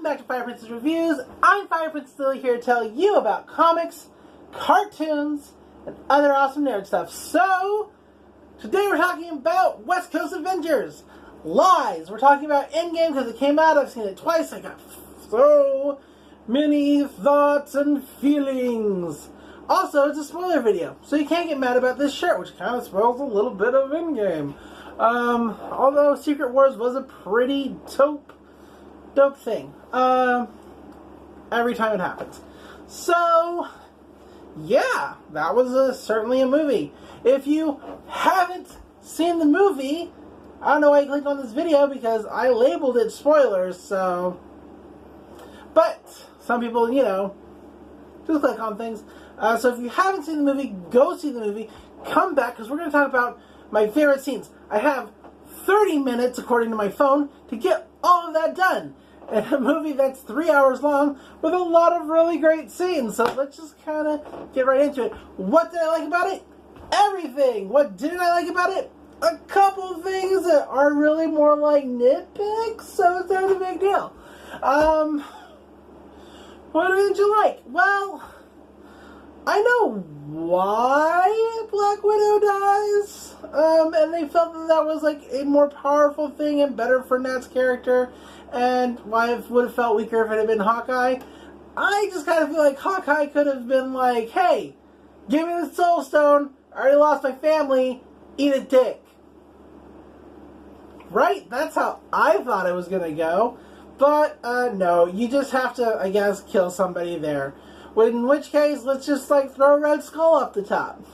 back to Fire Princess Reviews. I'm Fire Princess Lily here to tell you about comics, cartoons, and other awesome nerd stuff. So, today we're talking about West Coast Avengers. Lies. We're talking about Endgame because it came out. I've seen it twice. I got so many thoughts and feelings. Also, it's a spoiler video, so you can't get mad about this shirt, which kind of spoils a little bit of Endgame. Although Secret Wars was a pretty dope thing. Every time it happens. So, yeah, that was certainly a movie. If you haven't seen the movie, I don't know why you clicked on this video because I labeled it spoilers, so... But, some people, just click on things. So if you haven't seen the movie, go see the movie. Come back, because we're going to talk about my favorite scenes. I have 30 minutes, according to my phone, to get all of that done. And a movie that's 3 hours long with a lot of really great scenes. So let's just kind of get right into it. What did I like about it? Everything. What didn't I like about it? A couple things that are really more like nitpicks, so it's not a big deal. What did you like? Well, I know why Black Widow dies, and they felt that was like a more powerful thing and better for Nat's character, and why it would have felt weaker if it had been Hawkeye. I just kind of feel like Hawkeye could have been like, hey, give me the Soul Stone, I already lost my family, eat a dick. Right? That's how I thought it was going to go. But, no, you just have to, I guess, kill somebody there. In which case, let's just, throw a Red Skull up the top.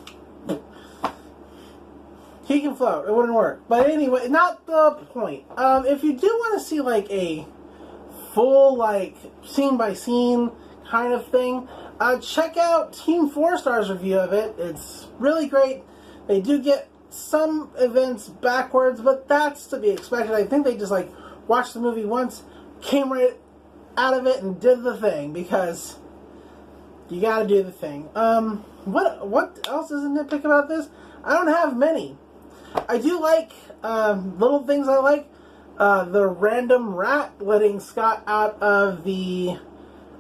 He can float. It wouldn't work. But anyway, not the point. If you do want to see, a full, scene-by-scene kind of thing, check out Team 4 Star's review of it. It's really great. They do get some events backwards, but that's to be expected. I think they just, watched the movie once, came right out of it, and did the thing, because... you gotta do the thing. What else is a nitpick about this? I don't have many. I do like, little things I like. The random rat letting Scott out of the,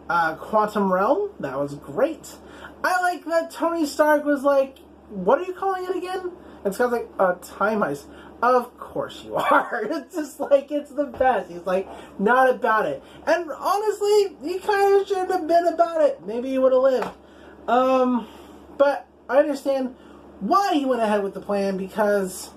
quantum realm. That was great. I like that Tony Stark was like, what are you calling it again? And Scott's like, time heist. Of course you are. It's just it's the best. He's not about it. And honestly, he kind of shouldn't have been about it. Maybe he would have lived. But I understand why he went ahead with the plan, because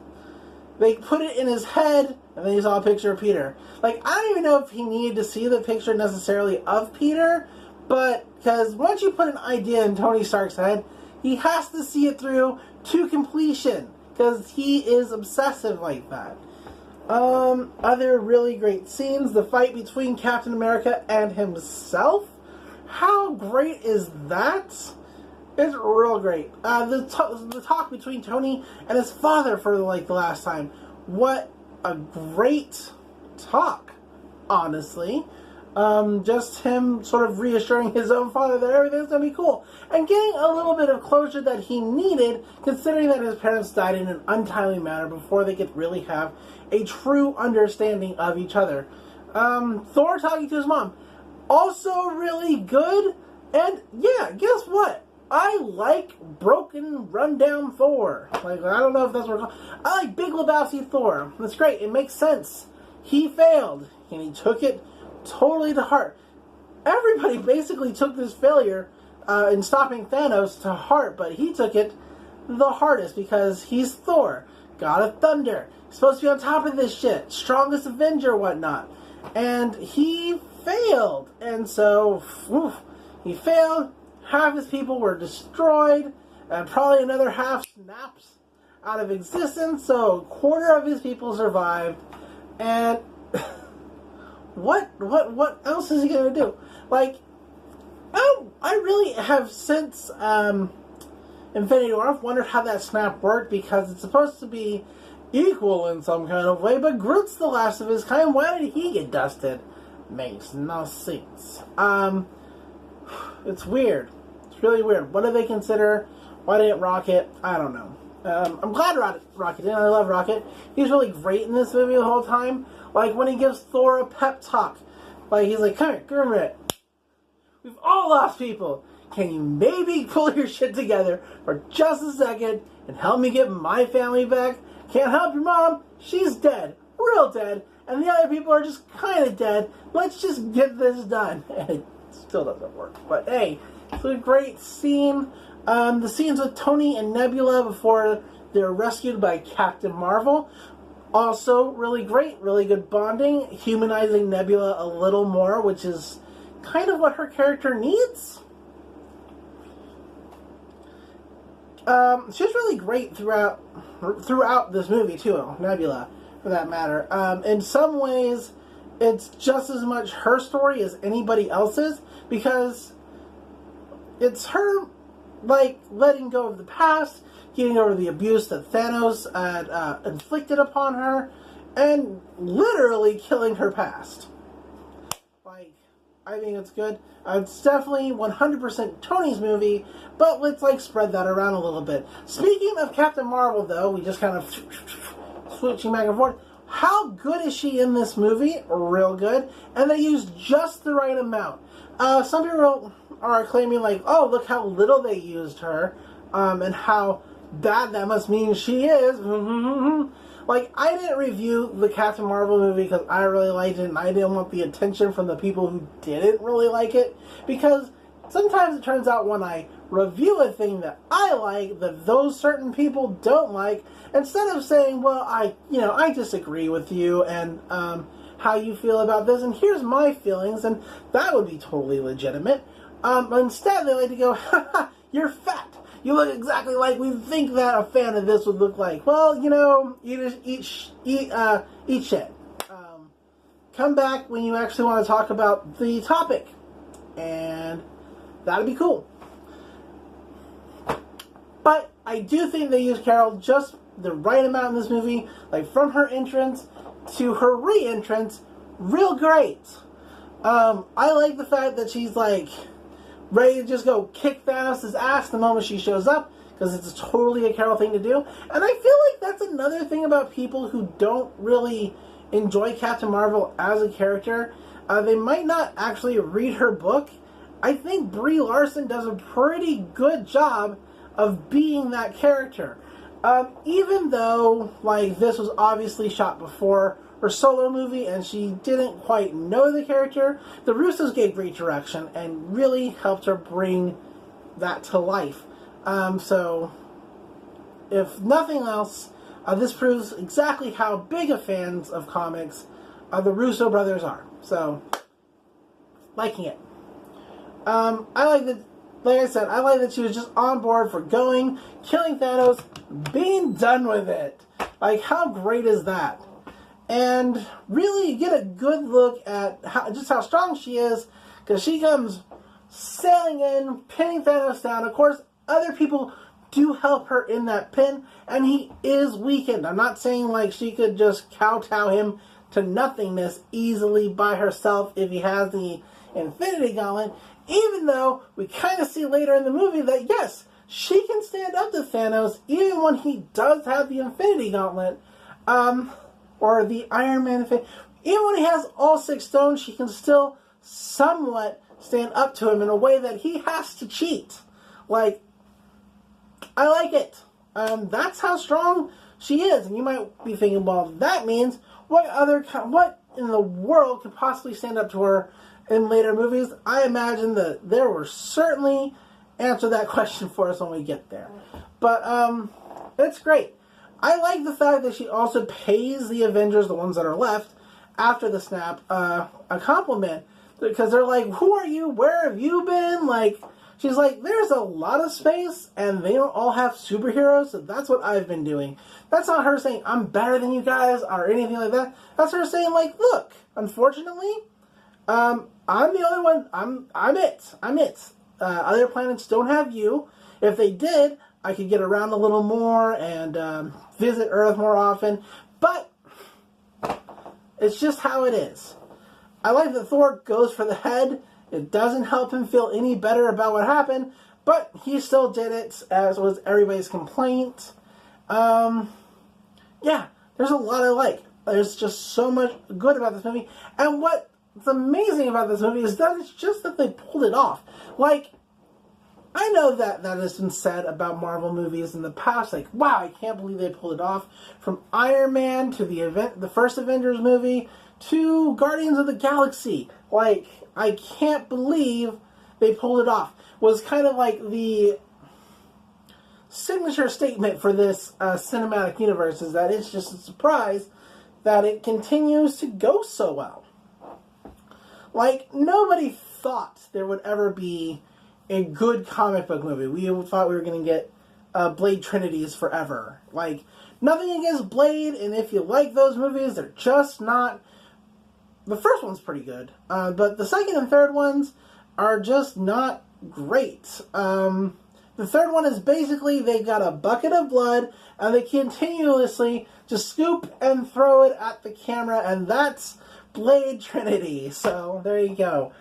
they put it in his head, and then he saw a picture of Peter. I don't even know if he needed to see the picture necessarily of Peter, but, because once you put an idea in Tony Stark's head, he has to see it through to completion. Because he is obsessive like that. Other really great scenes. The fight between Captain America and himself. How great is that? It's real great. The talk between Tony and his father for the last time. What a great talk, honestly. Just him sort of reassuring his own father that everything's going to be cool. And getting a little bit of closure that he needed, considering that his parents died in an untimely manner before they could really have a true understanding of each other. Thor talking to his mom. Also really good. And yeah, guess what? I like broken, rundown Thor. I don't know if that's what we're calling. I like Big Lebowski Thor. That's great. It makes sense. He failed. And he took it totally to heart. Everybody basically took this failure in stopping Thanos to heart, but he took it the hardest because he's Thor, God of Thunder. He's supposed to be on top of this shit, strongest Avenger, whatnot. And he failed. And so, he failed. Half his people were destroyed, and probably another half snaps out of existence, so a quarter of his people survived. And what else is he gonna do? I really have since Infinity War, I've wondered how that snap worked, because it's supposed to be equal in some kind of way, but Groot's the last of his kind. Why did he get dusted? Makes no sense. It's weird. It's really weird. What do they consider? Why didn't Rocket? I don't know. I'm glad Rocket did. I love Rocket. He's really great in this movie the whole time. When he gives Thor a pep talk. Like, he's like, come here, come here. We've all lost people. Can you maybe pull your shit together for just a second and help me get my family back? Can't help your mom. She's dead. Real dead. And the other people are just kind of dead. Let's just get this done. And it still doesn't work. But hey, it's a great scene. The scenes with Tony and Nebula before they're rescued by Captain Marvel. Also really great. Really good bonding. Humanizing Nebula a little more, which is kind of what her character needs. She's really great throughout this movie too, Nebula, for that matter. In some ways, it's just as much her story as anybody else's, because it's her, like, letting go of the past, getting over the abuse that Thanos had inflicted upon her, and literally killing her past. Like, I think it's good. It's definitely 100% Tony's movie, but let's, like, spread that around a little bit. Speaking of Captain Marvel, though, we just kind of switching back and forth. How good is she in this movie? Real good. And they used just the right amount. Some people are claiming, like, oh, look how little they used her, and how bad that must mean she is. Like, I didn't review the Captain Marvel movie because I really liked it, and I didn't want the attention from the people who didn't really like it, because sometimes it turns out when I review a thing that I like, that those certain people don't like, instead of saying, well, I disagree with you, and how you feel about this, and here's my feelings, and that would be totally legitimate. But instead, they like to go, haha, you're fat. You look exactly like we think that a fan of this would look like. Well, eat shit. Come back when you actually want to talk about the topic, and that'd be cool. But I do think they used Carol just the right amount in this movie, like from her entrance to her re-entrance, real great. I like the fact that she's like ready to just go kick Thanos' ass the moment she shows up, because it's totally a Carol thing to do. And I feel like that's another thing about people who don't really enjoy Captain Marvel as a character. They might not actually read her book. I think Brie Larson does a pretty good job of being that character. Even though, like, this was obviously shot before her solo movie and she didn't quite know the character, the Russos gave great direction and really helped her bring that to life. So, if nothing else, this proves exactly how big of fans of comics the Russo brothers are. So, liking it. I like that. Like I said, I like that she was just on board for going, killing Thanos, being done with it. Like, how great is that? And really, you get a good look at how strong she is, because she comes sailing in, pinning Thanos down. Of course, other people do help her in that pin, and he is weakened. I'm not saying like she could just kowtow him to nothingness easily by herself if he has the Infinity Gauntlet. Even though we kind of see later in the movie that, yes, she can stand up to Thanos even when he does have the Infinity Gauntlet, or the Iron Man Infinity. Even when he has all 6 stones, she can still somewhat stand up to him in a way that he has to cheat. Like, I like it. That's how strong she is. And you might be thinking, well, that means what in the world could possibly stand up to her in later movies? I imagine that there will certainly answer that question for us when we get there. But it's great. I like the fact that she also pays the Avengers, the ones that are left, after the snap, a compliment. Because they're like, who are you? Where have you been? Like, she's like, there's a lot of space, and they don't all have superheroes, so that's what I've been doing. That's not her saying, I'm better than you guys, or anything like that. That's her saying, like, look, unfortunately, I'm the only one. I'm it. Other planets don't have you. If they did, I could get around a little more and visit Earth more often. But it's just how it is. I like that Thor goes for the head. It doesn't help him feel any better about what happened, but he still did it, as was everybody's complaint. Yeah, there's a lot I like. There's just so much good about this movie. And what what's amazing about this movie is that it's just that they pulled it off. Like, I know that has been said about Marvel movies in the past, like, wow, I can't believe they pulled it off. From Iron Man to the first Avengers movie to Guardians of the Galaxy. Like, I can't believe they pulled it off. Was kind of like the signature statement for this cinematic universe, is that it's just a surprise that it continues to go so well. Like, nobody thought there would ever be a good comic book movie. We thought we were going to get Blade Trinities forever. Like, nothing against Blade, and if you like those movies, they're just not... The first one's pretty good, but the second and third ones are just not great. The third one is basically they got a bucket of blood, and they continuously just scoop and throw it at the camera, and that's Blade Trinity. So, there you go.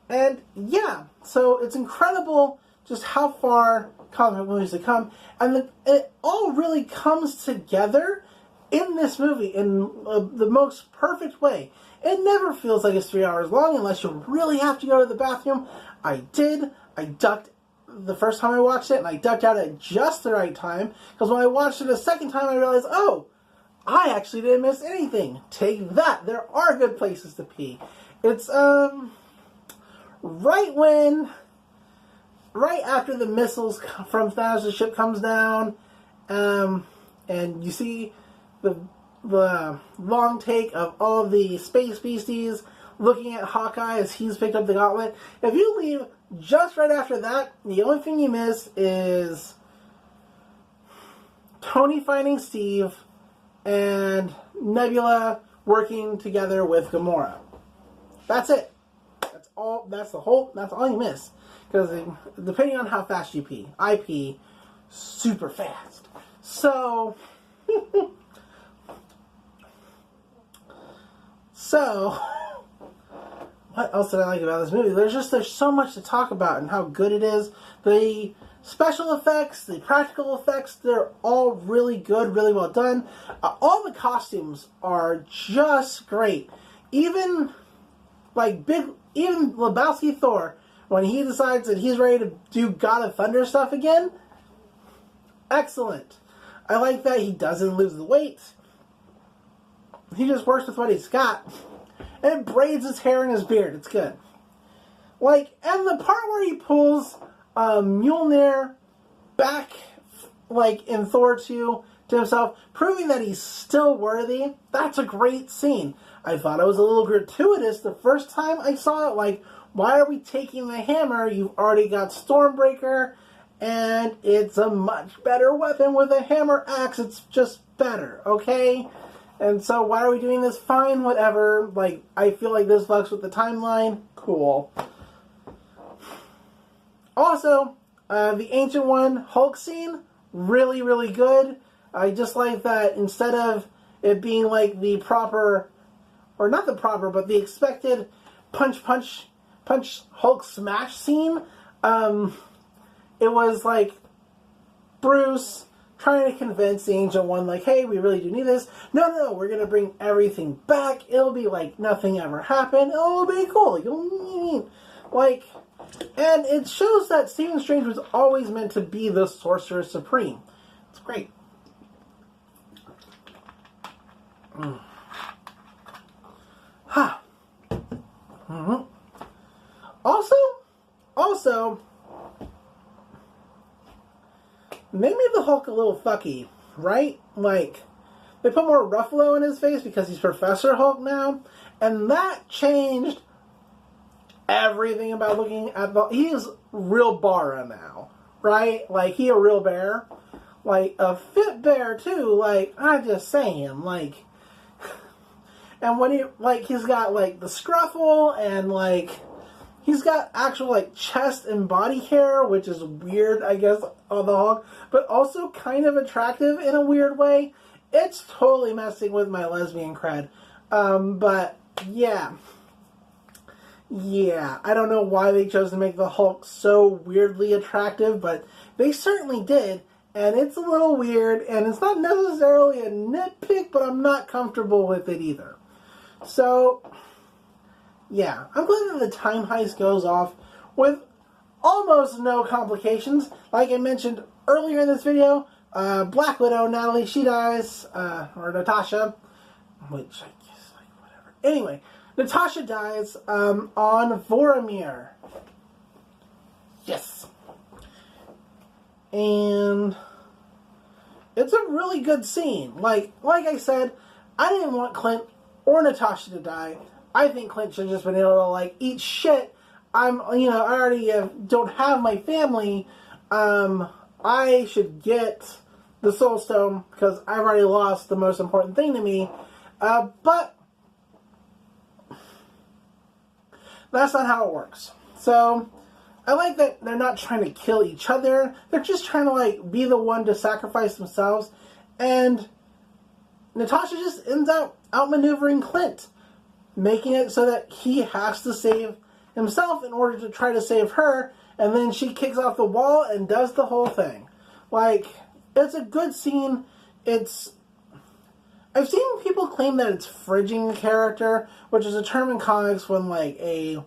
And yeah, so it's incredible just how far comic movies have come, and it all really comes together in this movie in the most perfect way. It never feels like it's 3 hours long unless you really have to go to the bathroom. I did. I ducked the first time I watched it, and I ducked out at just the right time, because when I watched it a second time, I realized, oh, I actually didn't miss anything. Take that. There are good places to pee. It's, right after the missiles from Thanos' ship comes down, and you see the long take of all of the space beasties looking at Hawkeye as he's picked up the gauntlet. If you leave just right after that, the only thing you miss is Tony finding Steve and Nebula working together with Gamora. That's it. That's all you miss. Because depending on how fast you pee, I pee super fast. So, what else did I like about this movie? There's so much to talk about and how good it is. The special effects, the practical effects, they're all really good, really well done. All the costumes are just great. Even Lebowski Thor, when he decides that he's ready to do God of Thunder stuff again, excellent. I like that he doesn't lose the weight. He just works with what he's got. And braids his hair and his beard. It's good. And the part where he pulls Mjolnir back, in Thor 2 to himself, proving that he's still worthy, that's a great scene. I thought it was a little gratuitous the first time I saw it. Why are we taking the hammer? You've already got Stormbreaker, and it's a much better weapon with a hammer axe. It's just better, okay? And so why are we doing this? Fine, whatever. I feel like this fucks with the timeline. Cool. Also, the Ancient One Hulk scene, really, really good. I just like that instead of it being the proper, or not the proper, but the expected punch Hulk smash scene, it was Bruce trying to convince the Ancient One, hey, we really do need this. No, we're going to bring everything back. It'll be nothing ever happened. It'll be cool. And it shows that Stephen Strange was always meant to be the Sorcerer Supreme. It's great. Mm-hmm. Also, they made the Hulk a little fucky, right? They put more Ruffalo in his face because he's Professor Hulk now, and that changed everything about looking at he's real Bara now, right? He a real bear. A fit bear, too, I'm just saying, and when he's got, the scruffle, and, he's got actual, chest and body hair, which is weird, I guess, on the Hulk, but also kind of attractive in a weird way. It's totally messing with my lesbian cred. But, yeah. Yeah, I don't know why they chose to make the Hulk so weirdly attractive, but they certainly did, and it's a little weird, and it's not necessarily a nitpick, but I'm not comfortable with it either. So, yeah, I'm glad that the time heist goes off with almost no complications. Like I mentioned earlier in this video, Black Widow, Natalie, she dies, or Natasha, which I guess, like, whatever. Anyway, Natasha dies on Vormir. Yes. And it's a really good scene. Like I said, I didn't want Clint or Natasha to die. I think Clint should have just been able to, like, eat shit. I already don't have my family. I should get the Soul Stone because I've already lost the most important thing to me. But that's not how it works. So I like that they're not trying to kill each other. They're just trying to, like, be the one to sacrifice themselves. And Natasha just ends up outmaneuvering Clint, making it so that he has to save himself in order to try to save her. And then she kicks off the wall and does the whole thing. Like, it's a good scene. I've seen people claim that it's fridging the character, which is a term in comics when, like, a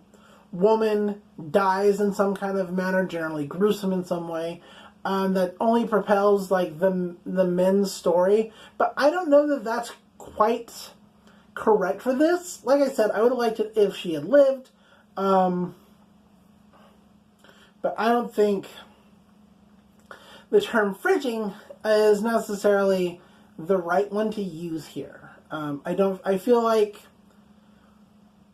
woman dies in some kind of manner, generally gruesome in some way, that only propels, like, the men's story. But I don't know that that's quite correct for this. Like I said, I would have liked it if she had lived. But I don't think the term fridging is necessarily the right one to use here. I feel like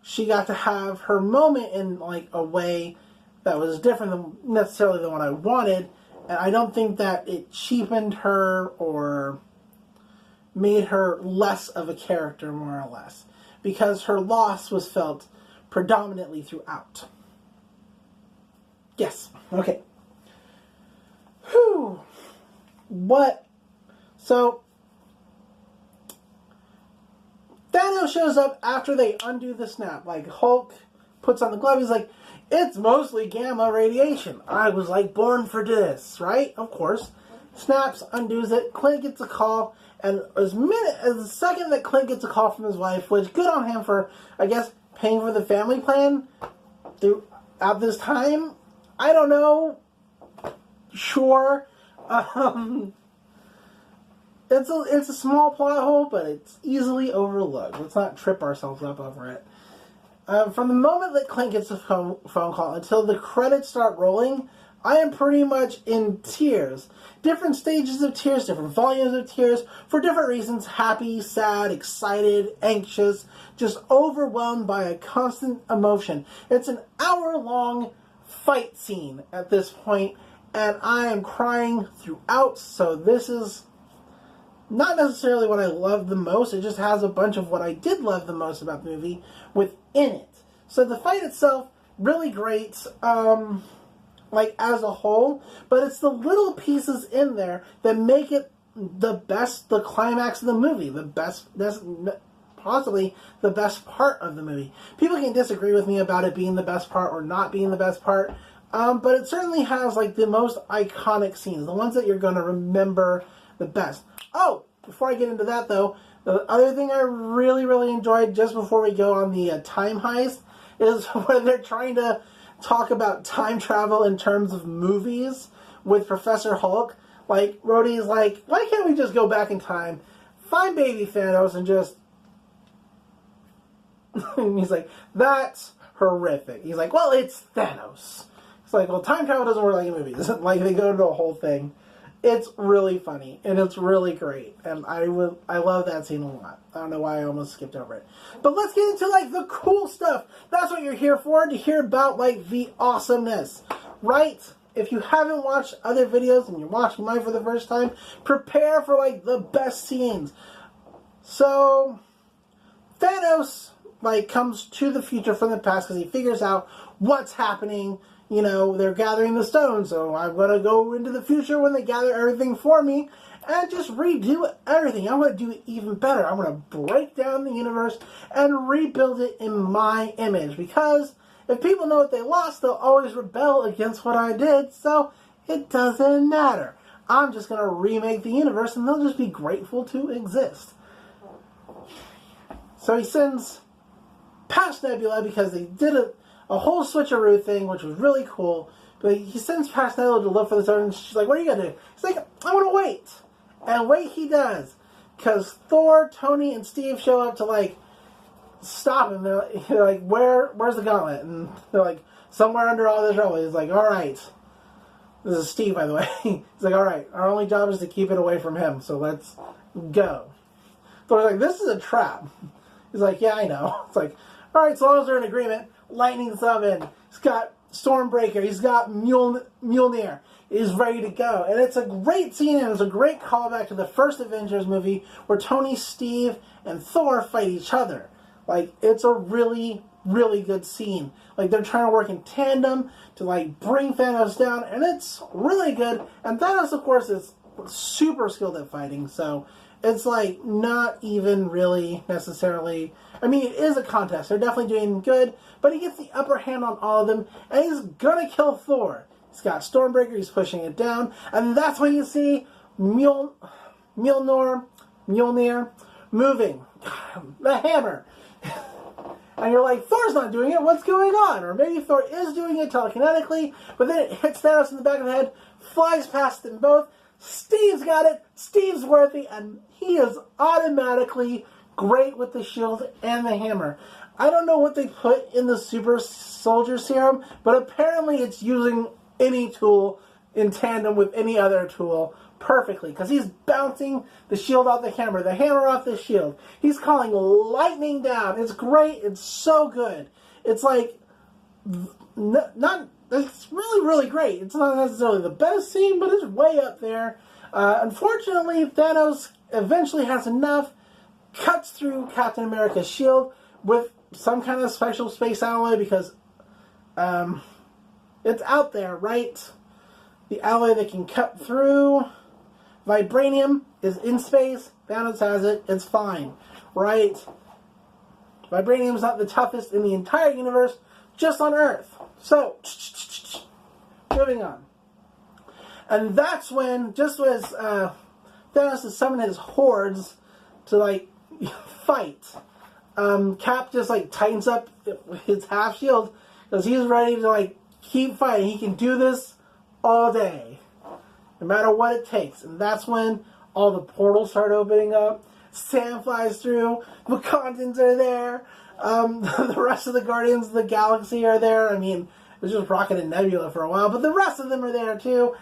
she got to have her moment in, like, a way that was different than necessarily the one I wanted, and I don't think that it cheapened her or made her less of a character, more or less, because her loss was felt predominantly throughout. Yes. Okay. Whew. What? So, Thanos shows up after they undo the snap. Like, Hulk puts on the glove. He's like, it's mostly gamma radiation. I was, like, born for this, right? Of course. Snaps, undoes it. Clint gets a call. And as the second that Clint gets a call from his wife, which good on him for, I guess, paying for the family plan throughout this time. I don't know. Sure. It's a small plot hole, but it's easily overlooked. Let's not trip ourselves up over it. From the moment that Clint gets a phone call until the credits start rolling, I am pretty much in tears. Different stages of tears, different volumes of tears, for different reasons. Happy, sad, excited, anxious, just overwhelmed by a constant emotion. It's an hour-long fight scene at this point, and I am crying throughout, so this is not necessarily what I love the most. It just has a bunch of what I did love the most about the movie within it. So the fight itself, really great, like, as a whole, but it's the little pieces in there that make it the climax of the movie, possibly the best part of the movie. People can disagree with me about it being the best part or not being the best part, but it certainly has, like, the most iconic scenes, the ones that you're going to remember the best. Oh, before I get into that, though, the other thing I really, really enjoyed just before we go on the time heist is when they're trying to talk about time travel in terms of movies with Professor Hulk. Like, Rhodey's like, why can't we just go back in time, find baby Thanos, and just... and he's like, that's horrific. He's like, well, it's Thanos. It's like, well, time travel doesn't work like in movies. Like, they go into a whole thing. It's really funny, and it's really great, and I love that scene a lot. I don't know why I almost skipped over it. But let's get into, like, the cool stuff. That's what you're here for, to hear about, like, the awesomeness, right? If you haven't watched other videos and you're watching mine for the first time, prepare for, like, the best scenes. So, Thanos, like, comes to the future from the past because he figures out what's happening. You know, they're gathering the stones, so I'm going to go into the future when they gather everything for me and just redo everything. I'm going to do it even better. I'm going to break down the universe and rebuild it in my image, because if people know what they lost, they'll always rebel against what I did, so it doesn't matter. I'm just going to remake the universe, and they'll just be grateful to exist. So he sends past Nebula because they did a whole switcheroo thing, which was really cool. But he sends past Nebula to look for the stone, and she's like, what are you going to do? He's like, I'm going to wait. And wait he does. Because Thor, Tony, and Steve show up to, like, stop him. They're like, where's the gauntlet? And they're like, somewhere under all this rubble. He's like, all right. This is Steve, by the way. He's like, all right, our only job is to keep it away from him, so let's go. Thor's like, this is a trap. He's like, yeah, I know. It's like, all right, as long as they're in agreement. Lightning's oven. He's got Stormbreaker. He's got Mjolnir. He's ready to go. And it's a great scene, and it's a great callback to the first Avengers movie where Tony, Steve, and Thor fight each other. Like, it's a really, really good scene. Like, they're trying to work in tandem to, like, bring Thanos down, and it's really good. And Thanos, of course, is super skilled at fighting, so it's, like, not even really necessarily... I mean, it is a contest. They're definitely doing good, but he gets the upper hand on all of them, and he's gonna kill Thor. He's got Stormbreaker, he's pushing it down, and that's when you see Mjolnir moving. The hammer. And you're like, Thor's not doing it, what's going on? Or maybe Thor is doing it telekinetically, but then it hits Thanos in the back of the head, flies past them both. Steve's got it, Steve's worthy, and he is automatically great with the shield and the hammer. I don't know what they put in the super soldier serum, but apparently it's using any tool in tandem with any other tool perfectly, because he's bouncing the shield off the hammer off the shield. He's calling lightning down. It's great. It's so good. It's like, it's really, really great. It's not necessarily the best scene, but it's way up there. Unfortunately, Thanos eventually has enough, cuts through Captain America's shield with some kind of special space alloy, because it's out there, right? The alloy that can cut through vibranium is in space. Thanos has it. It's fine, right? Vibranium's not the toughest in the entire universe, just on Earth. So, moving on. And that's when, just as Thanos is summoning his hordes to, like, fight, Cap just, like, tightens up his half shield because he's ready to, like, keep fighting. He can do this all day, no matter what it takes. And that's when all the portals start opening up. Sam flies through. Wakandans are there. The rest of the Guardians of the Galaxy are there. I mean, it was just Rocket and Nebula for a while, but the rest of them are there too.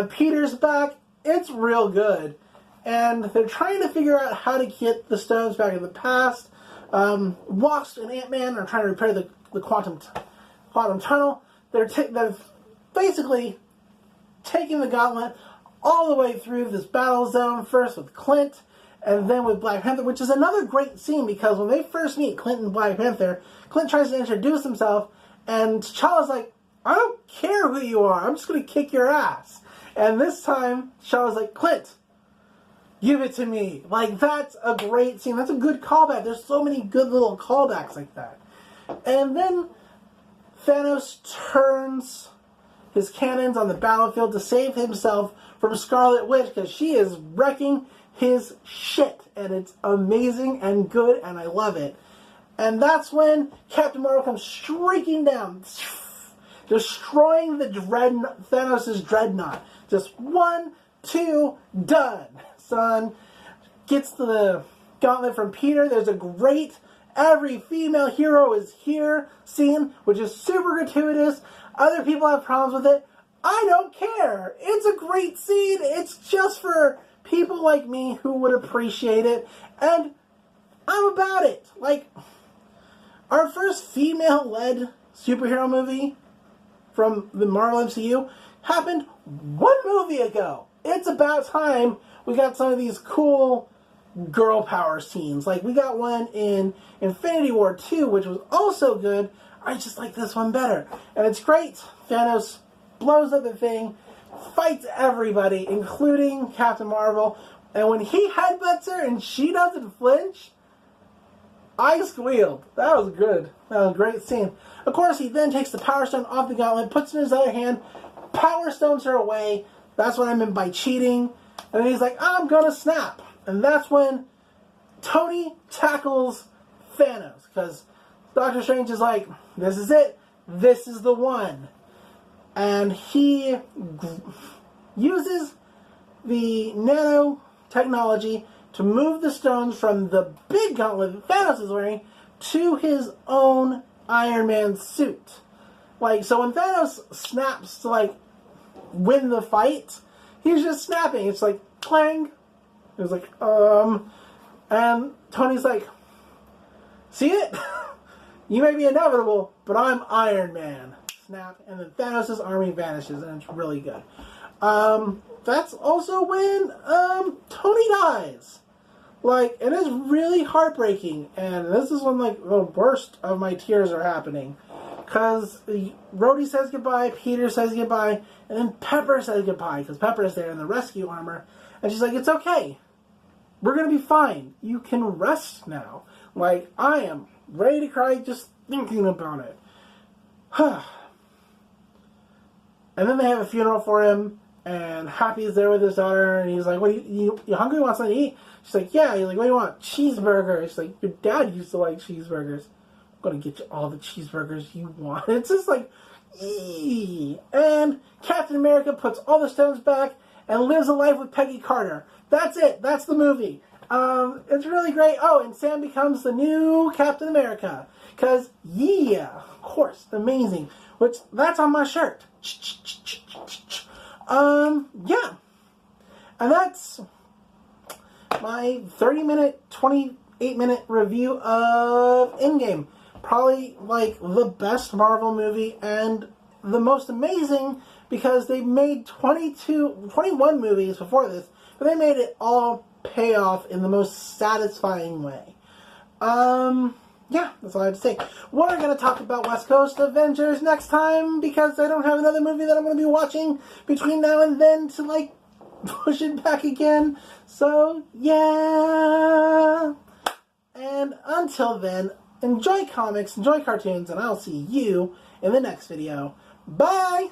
Peter's back. It's real good. And they're trying to figure out how to get the stones back in the past. Wasp and Ant-Man are trying to repair the quantum tunnel. They're basically taking the gauntlet all the way through this battle zone, first with Clint, and then with Black Panther, which is another great scene, because when they first meet Clint and Black Panther, Clint tries to introduce himself, and T'Challa's like, I don't care who you are, I'm just going to kick your ass. And this time, T'Challa's like, Clint, give it to me. Like, that's a great scene. That's a good callback. There's so many good little callbacks like that. And then Thanos turns his cannons on the battlefield to save himself from Scarlet Witch, because she is wrecking his shit. And it's amazing and good, and I love it. And that's when Captain Marvel comes streaking down, destroying the Thanos' dreadnought. Just 1, 2, done. Son gets the gauntlet from Peter. There's a great every female hero is here scene, which is super gratuitous. Other people have problems with it. I don't care. It's a great scene. It's just for people like me who would appreciate it. And I'm about it. Like, our first female-led superhero movie from the Marvel MCU happened 1 movie ago. It's about time we got some of these cool girl power scenes. Like, we got one in Infinity War 2, which was also good. I just like this one better. And it's great. Thanos blows up the thing, fights everybody, including Captain Marvel. And when he headbutts her and she doesn't flinch, I squealed. That was good. That was a great scene. Of course, he then takes the Power Stone off the gauntlet, puts it in his other hand, Power Stones her away. That's what I meant by cheating. And then he's like, I'm gonna snap. And that's when Tony tackles Thanos, because Doctor Strange is like, this is it. This is the one. And he uses the nanotechnology to move the stones from the big gauntlet that Thanos is wearing to his own Iron Man suit. Like, so when Thanos snaps to, like, win the fight, he's just snapping. It's like, clang. It was like, and Tony's like, see it? You may be inevitable, but I'm Iron Man. Snap, and then Thanos' army vanishes, and it's really good. That's also when Tony dies. Like, it is really heartbreaking, and this is when, like, the worst of my tears are happening. Because Rhodey says goodbye, Peter says goodbye, and then Pepper says goodbye, because Pepper is there in the rescue armor, and she's like, it's okay. We're going to be fine. You can rest now. Like, I am ready to cry just thinking about it. And then they have a funeral for him, and Happy is there with his daughter, and he's like, "What? You hungry? Want something to eat?" She's like, "Yeah." He's like, "What do you want?" "Cheeseburger." She's like, "Your dad used to like cheeseburgers. I'm gonna get you all the cheeseburgers you want." It's just like, eee. And Captain America puts all the stones back and lives a life with Peggy Carter. That's it. That's the movie. It's really great. Oh, and Sam becomes the new Captain America. Because, yeah, of course, amazing. Which, that's on my shirt. Yeah. And that's my 30-minute, 28-minute review of Endgame. Probably, like, the best Marvel movie and the most amazing because they made 21 movies before this, but they made it all pay off in the most satisfying way. Yeah, that's all I have to say. We're going to talk about West Coast Avengers next time because I don't have another movie that I'm going to be watching between now and then to, like, push it back again. So, yeah. And until then, enjoy comics, enjoy cartoons, and I'll see you in the next video. Bye!